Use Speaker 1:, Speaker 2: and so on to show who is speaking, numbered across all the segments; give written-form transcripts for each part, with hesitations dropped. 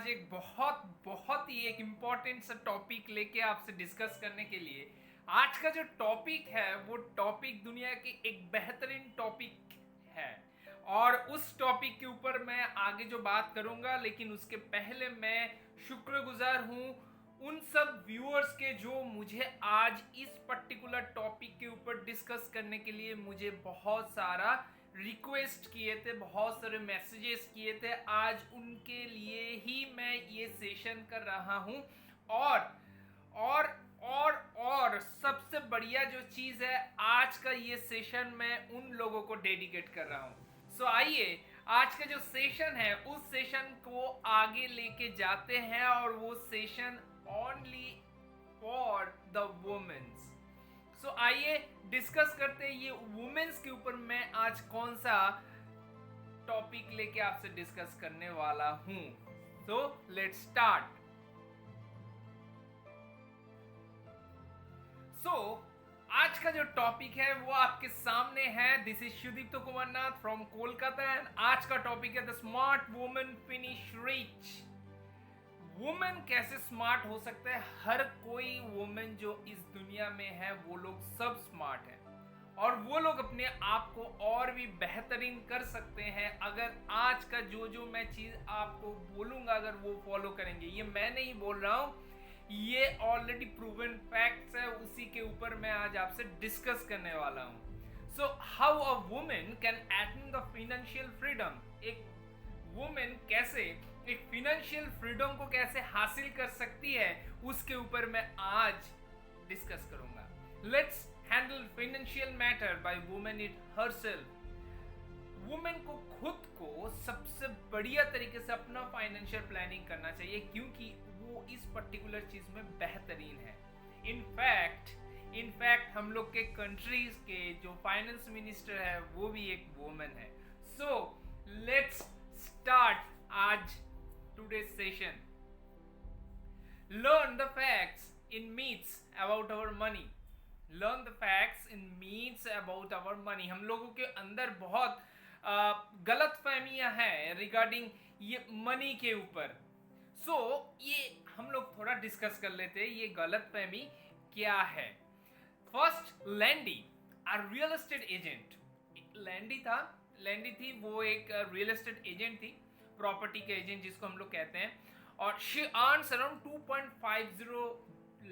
Speaker 1: आज एक बहुत ही एक इम्पॉर्टेंट सा टॉपिक लेके आपसे डिस्कस करने के लिए। आज का जो टॉपिक है वो टॉपिक दुनिया की एक बेहतरीन टॉपिक है और उस टॉपिक के ऊपर मैं आगे जो बात करूंगा, लेकिन उसके पहले मैं शुक्रगुजार हूं उन सब व्यूअर्स के जो मुझे आज इस पर्टिकुलर टॉपिक के ऊपर डिस्कस करने के लिए मुझे बहुत सारा रिक्वेस्ट किए थे, बहुत सारे मैसेजेस किए थे। आज उनके लिए ही मैं ये सेशन कर रहा हूँ और और सबसे बढ़िया जो चीज़ है, आज का ये सेशन मैं उन लोगों को डेडिकेट कर रहा हूँ। सो आइए आज का जो सेशन है उस सेशन को आगे लेके जाते हैं और वो session only for the women's. So आइए डिस्कस करते हैं ये वुमेन्स के ऊपर मैं आज कौन सा टॉपिक लेके आपसे डिस्कस करने वाला हूं। So let's start. सो आज का जो टॉपिक है वो आपके सामने है। This is Shudipto Kumar Nath from Kolkata and आज का टॉपिक है the smart women finish rich. Women कैसे स्मार्ट हो सकते हैं? हर कोई वुमेन जो इस दुनिया में है वो लोग सब स्मार्ट है और वो लोग अपने आप को और भी बेहतरीन कर सकते हैं अगर आज का जो मैं चीज आपको बोलूंगा अगर वो फॉलो करेंगे। ये मैं नहीं बोल रहा हूं, ये ऑलरेडी प्रूवन फैक्ट्स है, उसी के ऊपर मैं आज आपसे डिस्कस करने वाला हूं। So how a women can attain the financial freedom. एक वुमेन कैसे एक फाइनेंशियल फ्रीडम को कैसे हासिल कर सकती है उसके ऊपर मैं आज डिस्कस करूंगा। Let's handle financial matter by women it herself. Women को खुद को सबसे बढ़िया तरीके से अपना फाइनेंशियल प्लानिंग करना चाहिए क्योंकि वो इस पर्टिकुलर चीज में बेहतरीन है। इनफैक्ट हम लोग के कंट्रीज के जो फाइनेंस मिनिस्टर है वो भी एक वुमेन है। सो लेट्स स्टार्ट आज today's session. Learn the facts in myths about our money. Learn the facts in myths about our money. हम लोगों के अंदर बहुत गलत फहमियां हैं रिगार्डिंग ये मनी के ऊपर। सो ये हम लोग थोड़ा डिस्कस कर लेते हैं ये गलत फहमी क्या है। First, Landy real estate agent. Landy थी वो एक रियल एस्टेट एजेंट थी, प्रॉपर्टी के एजेंट जिसको हम लोग कहते हैं, और she earns around 2.50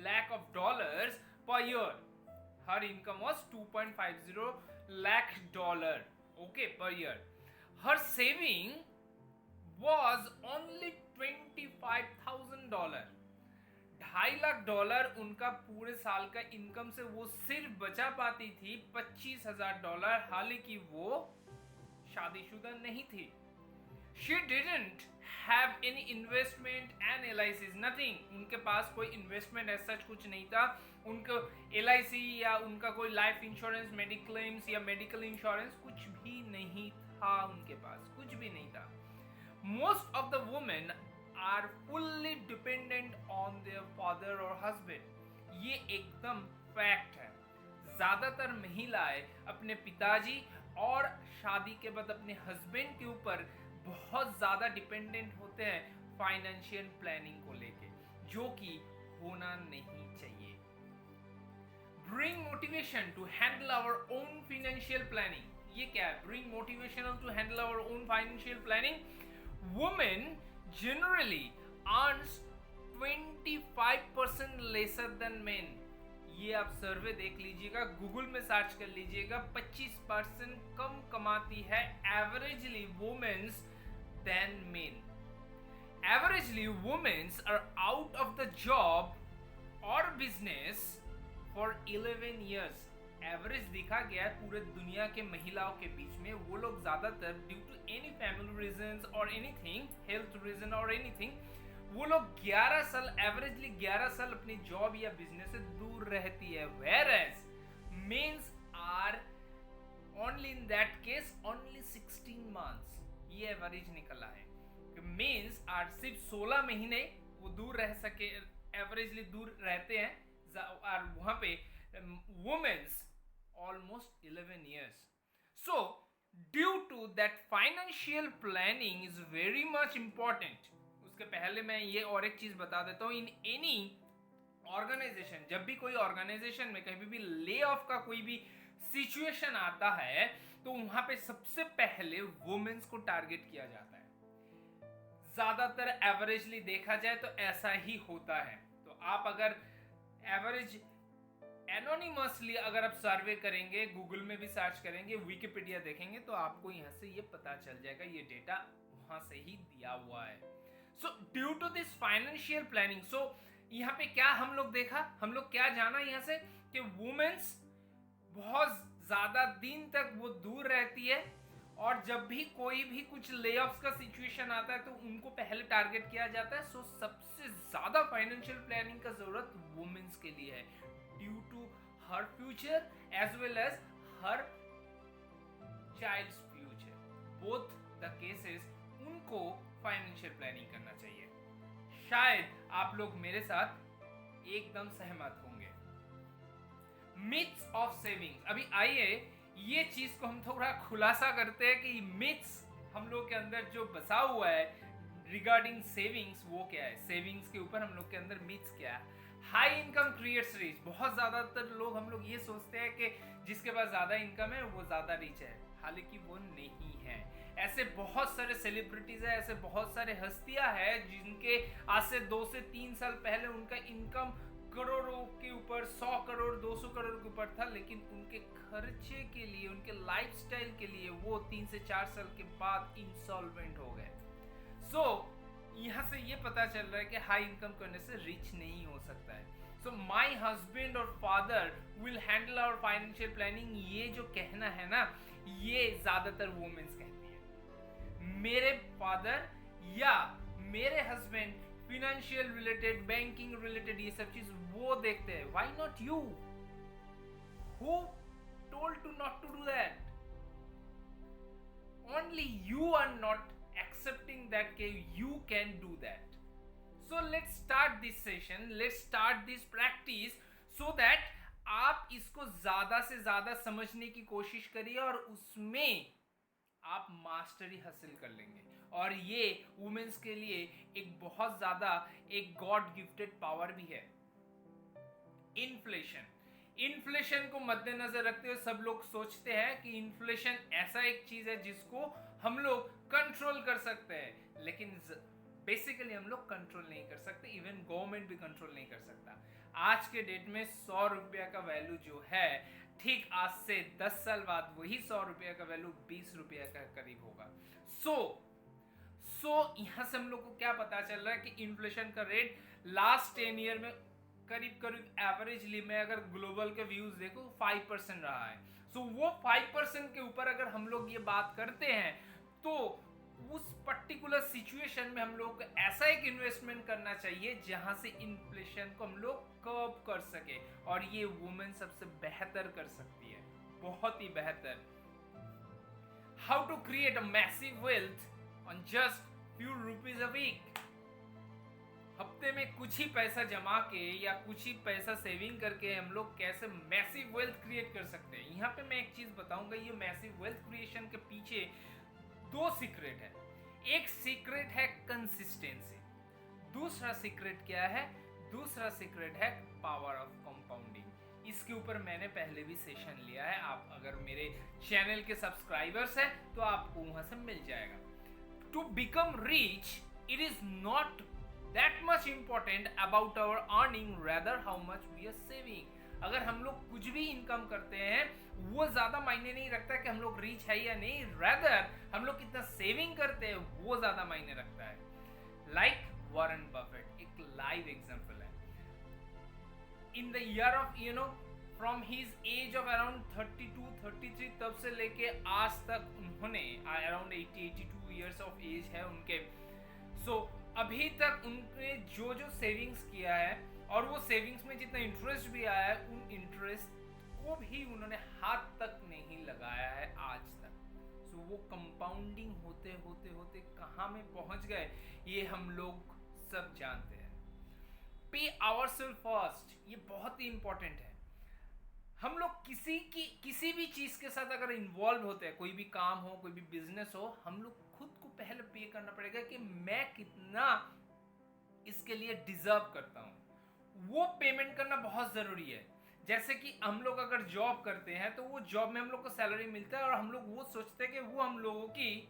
Speaker 1: lakh of dollars per year. Her income was 2.50 lakh dollar okay per year. Her saving was only $25,000। $2.5 lakh उनका पूरे साल का इनकम से वो सिर्फ बचा पाती थी $25,000। हालांकि वो शादीशुदा नहीं थी। She didn't have any investment and LICs, nothing. उनके पास कोई इन्वेस्टमेंट ऐसा कुछ नहीं था। उनको LIC या उनका कोई लाइफ इंश्योरेंस, मेडिक्लेम्स या मेडिकल इंश्योरेंस कुछ भी नहीं था, उनके पास कुछ भी नहीं था। Most of the women are fully dependent on their father or husband. ये एकदम फैक्ट है। ज्यादातर महिलाएं अपने पिताजी और शादी के बाद अपने हस्बैंड के ऊपर बहुत ज्यादा डिपेंडेंट होते हैं फाइनेंशियल प्लानिंग को लेके, जो कि होना नहीं चाहिए। Bring motivation to handle our own financial planning. ये क्या है? Bring motivation to handle our own financial planning. Women generally earns 25% lesser than men. ये आप सर्वे देख लीजिएगा, गूगल में सर्च कर लीजिएगा, 25% कम कमाती है averagely womens than men. Averagely womens are out of the job और बिजनेस फॉर 11 ईयर्स। एवरेज देखा गया है पूरे दुनिया के महिलाओं के बीच में, वो लोग ज्यादातर due to any family reasons और एनीथिंग, हेल्थ रीजन और एनीथिंग, वो लोग 11 साल एवरेजली 11 साल अपनी जॉब या बिजनेस से दूर रहती है। whereas mens are only in that case only 16 months. ये एवरेज निकला है कि मेंस आर सिर्फ 16 महीने वो दूर रह सके, एवरेजली दूर रहते हैं, और वहां पे women's almost 11 years. So due to that financial planning is very much important, उसके पहले मैं ये और एक चीज बता देता हूँ, इन एनी ऑर्गेनाइजेशन, जब भी कोई ऑर्गेनाइजेशन में कभी भी ले ऑफ का कोई भी सिचुएशन आता है तो वहां पे सबसे पहले वुमेन्स को टारगेट किया जाता है। ज्यादातर एवरेजली देखा जाए तो ऐसा ही होता है। तो आप अगर एवरेज एनोनिमसली अगर आप सर्वे करेंगे, गूगल में भी सर्च करेंगे, विकिपीडिया देखेंगे, तो आपको यहाँ से ये पता चल जाएगा, ये डेटा वहां से ही दिया हुआ है। So due to this financial planning, so यहाँ पे क्या हम लोग देखा, हम लोग क्या जाना यहाँ से कि वुमेन्स बहुत ज्यादा दिन तक वो दूर रहती है, और जब भी कोई भी कुछ लेऑफ्स का सिचुएशन आता है तो उनको पहले टारगेट किया जाता है। सो सबसे ज्यादा फाइनेंशियल प्लानिंग का जरूरत वुमेन्स के लिए है, due to her future as well as her child's future, both the cases उनको फाइनेंशियल प्लानिंग करना चाहिए। शायद आप लोग मेरे साथ एकदम सहमत होंगे। मिथ्स ऑफ सेविंग्स, अभी आइए ये चीज को हम थोड़ा खुलासा करते हैं कि मिथ्स हम लोग के अंदर जो बसा हुआ है रिगार्डिंग सेविंग्स वो क्या है, सेविंग्स के ऊपर हम लोग के अंदर मिथ्स क्या है। हाई इनकम क्रिएट्स रिच, बहुत ज्यादातर लोग हम लोग ये सोचते हैं कि जिसके पास ज्यादा इनकम है वो ज्यादा रिच है, हालांकि वो नहीं है। ऐसे बहुत सारे सेलिब्रिटीज है, ऐसे बहुत सारे हस्तियां हैं जिनके आज से 2 से 3 साल पहले उनका इनकम करोड़ों के ऊपर, 100 करोड़ 200 करोड़ के ऊपर था, लेकिन उनके खर्चे के लिए, उनके लाइफस्टाइल के लिए वो 3 से 4 साल के बाद इंसॉल्वेंट हो गए। सो यहाँ से ये पता चल रहा है कि हाई इनकम करने से रिच नहीं हो सकता है। सो माई हस्बैंड और father will handle our financial planning, ये जो कहना है ना, ये ज्यादातर वुमेन्स कहती है। मेरे फादर या मेरे husband financial related, banking related ये सब चीज वो देखते हैं। Why not you? Who told to not to do that? Only you are not accepting that you can do that. So let's start this session, let's start this practice so that आप इसको ज्यादा से ज्यादा समझने की कोशिश करिए और उसमें आप मास्टरी हासिल कर लेंगे। और ये वुमेन्स के लिए एक बहुत ज्यादा एक गॉड गिफ्टेड पावर भी है। इन्फ्लेशन को मद्देनजर रखते हुए सब लोग सोचते हैं कि इन्फ्लेशन ऐसा एक चीज है जिसको हम लोग कंट्रोल कर सकते हैं, लेकिन बेसिकली हम लोग कंट्रोल नहीं कर सकते, इवन गवर्नमेंट भी कंट्रोल नहीं कर सकता। आज के डेट में 100 रुपया का वैल्यू जो है, ठीक आज से 10 साल बाद वही 100 रुपया का वैल्यू 20 रुपया का करीब होगा। सो यहां से हम लोग को क्या पता चल रहा है कि इन्फ्लेशन का रेट लास्ट 10 ईयर में करीब एवरेजली मैं अगर ग्लोबल के व्यूज देखो 5% रहा है। सो वो 5% के ऊपर अगर हम लोग ये बात करते हैं तो उस पर्टिकुलर सिचुएशन में हम लोग को ऐसा एक इन्वेस्टमेंट करना चाहिए जहां से इन्फ्लेशन को हम लोग कर्ब कर सके, और ये वुमेन सबसे बेहतर कर सकती है, बहुत ही बेहतर। How to create a massive wealth on just few rupees a week. हफ्ते में कुछ ही पैसा जमा के या कुछ ही पैसा सेविंग करके हम लोग कैसे मैसिव वेल्थ क्रिएट कर सकते हैं। यहाँ पे मैं एक चीज बताऊंगा, ये मैसिव वेल्थ क्रिएशन के पीछे 2 सीक्रेट है। एक सीक्रेट है कंसिस्टेंसी, दूसरा सीक्रेट क्या है? दूसरा सीक्रेट है पावर ऑफ कंपाउंडिंग। इसके ऊपर मैंने पहले भी सेशन लिया है, आप अगर मेरे चैनल के सब्सक्राइबर्स हैं तो आपको वहां से मिल जाएगा। To become rich it is not that much important about our earning, rather how much we are saving. अगर हम लोग कुछ भी इनकम करते हैं वो ज्यादा मायने नहीं रखता कि हम लोग रिच है या नहीं, rather हम लोग कितना सेविंग करते हैं वो ज्यादा मायने रखता है। लाइक वॉरेन बफेट एक लाइव एग्जांपल है। In the year of from his age of around 32-33 तब से लेके आज तक उन्होंने अराउंड 80-82 ईयर्स ऑफ एज है उनके। सो अभी तक उनने जो सेविंग्स किया है और वो सेविंग्स में जितना इंटरेस्ट भी आया है, उन इंटरेस्ट को भी उन्होंने हाथ तक नहीं लगाया है आज तक। सो वो कंपाउंडिंग होते होते होते कहाँ में पहुंच गए ये हम लोग सब जानते हैं। पे आवरसेल्फ फर्स्ट, ये बहुत ही इंपॉर्टेंट है। हम लोग किसी भी चीज के साथ अगर इन्वॉल्व होते हैं, कोई भी काम हो, कोई भी बिजनेस हो, हम लोग खुद को पहले पे करना पड़ेगा कि मैं कितना इसके लिए डिजर्व करता हूँ, वो पेमेंट करना बहुत ज़रूरी है। जैसे कि हम लोग अगर जॉब करते हैं तो वो जॉब में हम लोग को सैलरी मिलता है और हम लोग वो सोचते हैं कि वो हम लोगों की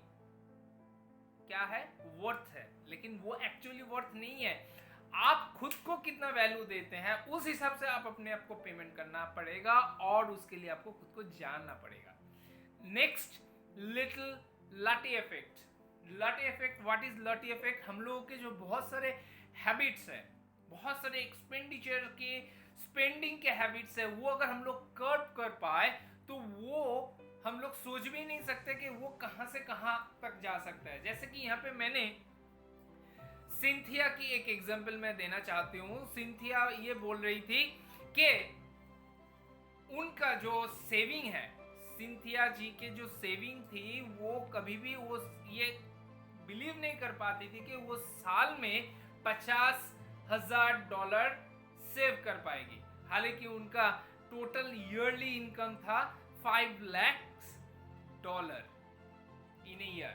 Speaker 1: क्या है, वर्थ है, लेकिन वो एक्चुअली वर्थ नहीं है। आप खुद को कितना वैल्यू देते हैं उस हिसाब से आप अपने आप को पेमेंट करना पड़ेगा और उसके लिए आपको खुद को जानना पड़ेगा। Next, little latte effect. Latte effect, what is latte effect? हम लोगों के जो बहुत सारे हैबिट्स हैं, बहुत सारे एक्सपेंडिचर के स्पेंडिंग के हैबिट्स है, वो अगर हम लोग कर्ब कर पाए तो वो हम लोग सोच भी नहीं सकते कि वो कहां से कहां तक जा सकता है। जैसे कि यहाँ पे मैंने सिंथिया की एक एग्जांपल मैं देना चाहती हूँ। सिंथिया ये बोल रही थी कि उनका जो सेविंग है, सिंथिया जी के जो सेविंग थी, वो कभी भी वो ये बिलीव नहीं कर पाती थी कि वो साल में $50,000 सेव कर पाएगी। हालांकि उनका टोटल ईयरली इनकम था $5 लाख इन ईयर।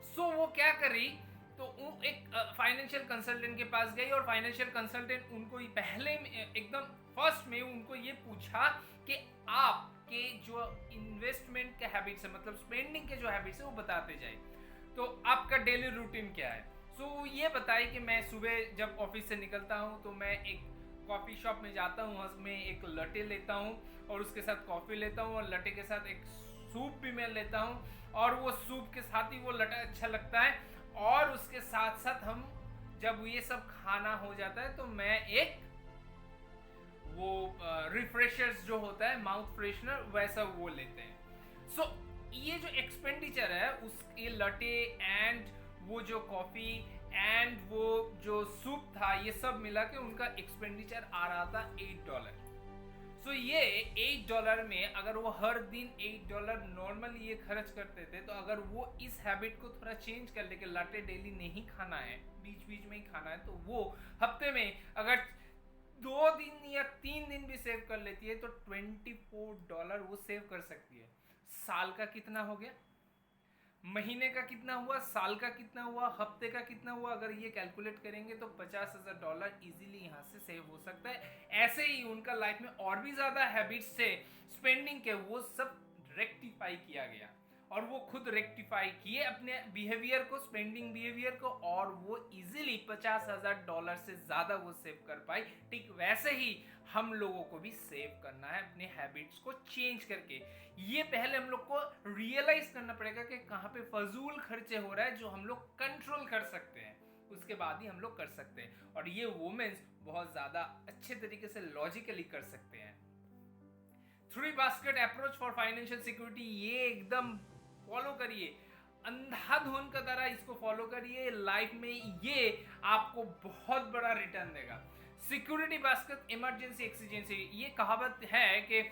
Speaker 1: सो वो क्या करी, तो वो एक फाइनेंशियल कंसल्टेंट के पास गई और फाइनेंशियल कंसल्टेंट उनको पहले एकदम फर्स्ट में उनको ये पूछा कि आपके जो इन्वेस्टमेंट के हैबिट्स है, मतलब स्पेंडिंग के जो हैबिट्स है, वो बताते जाए। तो आपका डेली रूटीन क्या है? सो ये बताए कि मैं सुबह जब ऑफिस से निकलता हूँ तो मैं एक कॉफ़ी शॉप में जाता हूँ, उसमें एक लटे लेता हूँ और उसके साथ कॉफ़ी लेता हूँ और लटे के साथ एक सूप भी मैं लेता हूँ और वो सूप के साथ ही वो लटा अच्छा लगता है। और उसके साथ साथ हम जब ये सब खाना हो जाता है तो मैं एक वो रिफ्रेशर्स जो होता है, माउथ फ्रेशनर, वैसा वो लेते हैं। सो ये जो एक्सपेंडिचर है उस ये लटे एंड वो जो कॉफ़ी एंड वो जो सूप था, ये सब मिला के उनका एक्सपेंडिचर आ रहा था $8। सो ये $8 में अगर वो हर दिन $8 नॉर्मली ये खर्च करते थे, तो अगर वो इस हैबिट को थोड़ा चेंज कर ले कि लाटे डेली नहीं खाना है, बीच बीच में ही खाना है, तो वो हफ्ते में अगर 2 दिन या 3 दिन भी सेव कर लेती है तो $24 वो सेव कर सकती है। साल का कितना हो गया, महीने का कितना हुआ, साल का कितना हुआ, हफ्ते का कितना हुआ? अगर ये कैलकुलेट करेंगे तो $50,000 इजीली यहाँ से सेव हो सकता है। ऐसे ही उनका लाइफ में और भी ज्यादा हैबिट्स से स्पेंडिंग के, वो सब रेक्टिफाई किया गया और वो खुद रेक्टिफाई किए अपने बिहेवियर को, स्पेंडिंग बिहेवियर को, और वो इजीली $50,000 से ज्यादा वो सेव कर पाई। ठीक वैसे ही हम लोगों को भी सेव करना है अपने हैबिट्स को चेंज करके। ये पहले हम लोग को रियलाइज करना पड़ेगा कि कहाँ पे फजूल खर्चे हो रहा है जो हम लोग कंट्रोल कर सकते हैं, उसके बाद ही हम लोग कर सकते हैं। और ये वुमेन्स बहुत ज्यादा अच्छे तरीके से लॉजिकली कर सकते हैं। 3 basket approach for financial security, ये एकदम फॉलो करिए, अंधाधुन का तरह इसको फॉलो करिए लाइफ में, ये आपको बहुत बड़ा रिटर्न देगा। सिक्योरिटी बास्केट, इमरजेंसी, एक्सीजेंसी, ये कहावत है कि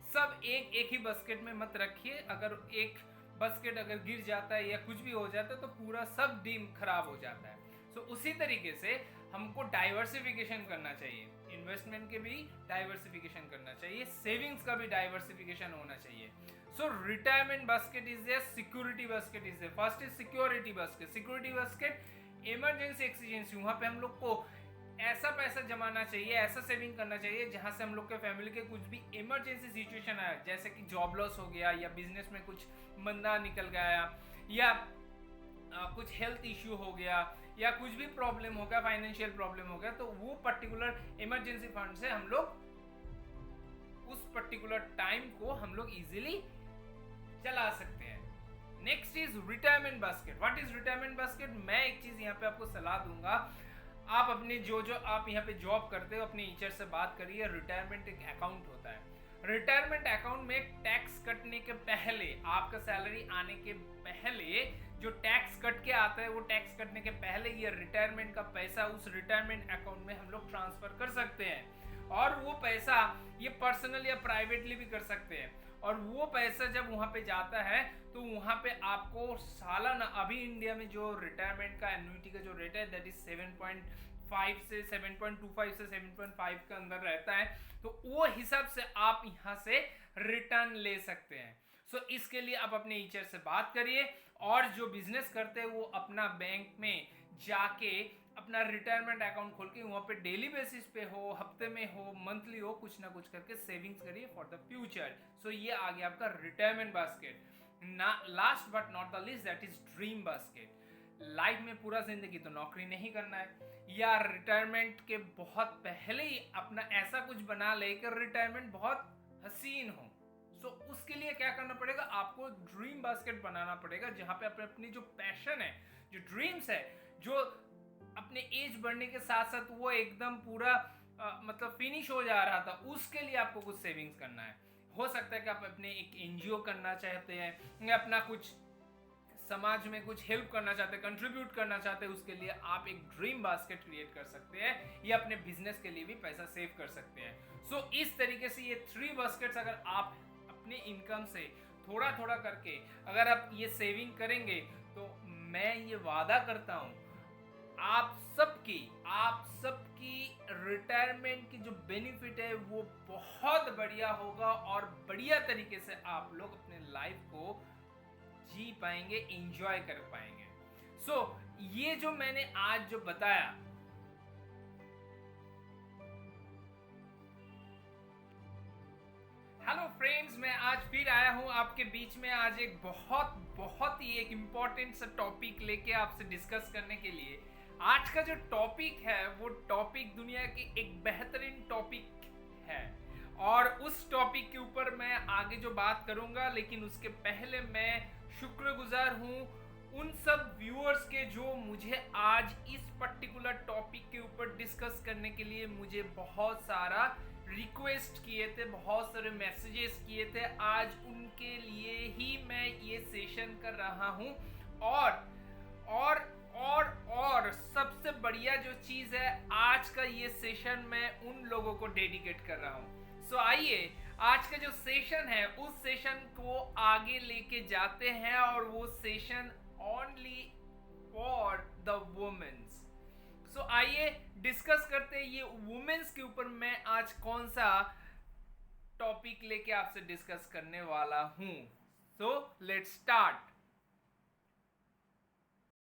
Speaker 1: सब एक ही बास्केट में मत रखिए। अगर एक बास्केट अगर गिर जाता है या कुछ भी हो जाता है तो पूरा सब डीम खराब हो जाता है। सो उसी तरीके से हमको डाइवर्सिफिकेशन करना चाहिए, इन्वेस्टमेंट के भी डाइवर्सिफिकेशन करना चाहिए, सेविंग्स का भी डाइवर्सिफिकेशन होना चाहिए। So retirement basket is there, security basket is there. First is security basket. Security basket, emergency, exigency, वहां पे हम लोग को ऐसा पैसा जमाना चाहिए, ऐसा सेविंग करना चाहिए जहां से हम लोग के फैमिली के कुछ भी इमरजेंसी सिचुएशन आया, जैसे कि जॉब लॉस हो गया या बिजनेस में कुछ मंदा निकल गया या कुछ हेल्थ इश्यू हो गया या कुछ भी प्रॉब्लम हो गया, फाइनेंशियल प्रॉब्लम हो गया, तो वो पर्टिकुलर इमरजेंसी फंड से हम लोग उस पर्टिकुलर टाइम को हम लोग इजीली चला सकते हैं। Next is retirement basket. What is retirement basket? मैं एक चीज यहाँ पे आपको सलाह दूंगा, आप अपने जो आप यहाँ पे जॉब करते हो अपने टीचर से बात करिए। रिटायरमेंट एक अकाउंट होता है, रिटायरमेंट अकाउंट में टैक्स कटने के पहले, आपका सैलरी आने के पहले जो टैक्स कट के आता है, वो टैक्स कटने के पहले ये रिटायरमेंट का पैसा उस रिटायरमेंट अकाउंट में हम लोग ट्रांसफर कर सकते हैं और वो पैसा ये पर्सनल या प्राइवेटली भी कर सकते हैं। और वो पैसा जब वहां पे जाता है तो वहां पे आपको सालाना, अभी इंडिया में जो रिटायरमेंट का एन्युटी का जो रेट है दैट इज 7.5 से 7.25 से 7.5 के अंदर रहता है, तो वो हिसाब से आप यहाँ से रिटर्न ले सकते हैं। सो इसके लिए आप अपने टीचर से बात करिए और जो बिजनेस करते हैं वो अपना बैंक में जाके अपना रिटायरमेंट अकाउंट खोल के वहाँ पे डेली बेसिस पे हो, हफ्ते में हो, मंथली हो, कुछ ना कुछ करके सेविंग्स करिए फॉर द फ्यूचर। सो ये आ गया आपका रिटायरमेंट बास्केट। ना last but not the least, that is dream basket. Life में पूरा जिंदगी तो नौकरी नहीं करना है, या रिटायरमेंट के बहुत पहले ही अपना ऐसा कुछ बना ले कि रिटायरमेंट बहुत हसीन हो। सो उसके लिए क्या करना पड़ेगा, आपको ड्रीम बास्केट बनाना पड़ेगा, जहां पे अपनी जो पैशन है, जो ड्रीम्स है, जो अपने एज बढ़ने के साथ साथ वो एकदम पूरा मतलब फिनिश हो जा रहा था, उसके लिए आपको कुछ सेविंग्स करना है। हो सकता है कि आप अपने एक एनजीओ करना चाहते हैं, या अपना कुछ समाज में कुछ हेल्प करना चाहते हैं, कंट्रीब्यूट करना चाहते हैं, उसके लिए आप एक ड्रीम बास्केट क्रिएट कर सकते हैं, या अपने बिजनेस के लिए भी पैसा सेव कर सकते हैं। सो इस तरीके से ये 3 बास्केट्स अगर आप अपने इनकम से थोड़ा थोड़ा करके अगर आप ये सेविंग करेंगे, तो मैं ये वादा करता हूं आप सबकी रिटायरमेंट की जो बेनिफिट है वो बहुत बढ़िया होगा, और बढ़िया तरीके से आप लोग अपने लाइफ को जी पाएंगे, एंजॉय कर पाएंगे। सो ये जो मैंने आज जो बताया, हेलो फ्रेंड्स, मैं आज फिर आया हूं आपके बीच में, आज एक बहुत ही एक इम्पोर्टेंट सा टॉपिक लेके आपसे डिस्कस करने के लिए। आज का जो टॉपिक है वो टॉपिक दुनिया की एक बेहतरीन टॉपिक है, और उस टॉपिक के ऊपर मैं आगे जो बात करूंगा, लेकिन उसके पहले मैं शुक्रगुजार हूं उन सब व्यूअर्स के जो मुझे आज इस पर्टिकुलर टॉपिक के ऊपर डिस्कस करने के लिए मुझे बहुत सारा रिक्वेस्ट किए थे, बहुत सारे मैसेजेस किए थे। आज उनके लिए ही मैं ये सेशन कर रहा हूं, और सबसे बढ़िया जो चीज है, आज का ये सेशन मैं उन लोगों को डेडिकेट कर रहा हूं। सो आइए आज का जो सेशन है उस सेशन को आगे लेके जाते हैं, और वो session only for the women's. So आइए डिस्कस करते हैं ये वुमेन्स के ऊपर मैं आज कौन सा टॉपिक लेके आपसे डिस्कस करने वाला हूं। So let's start.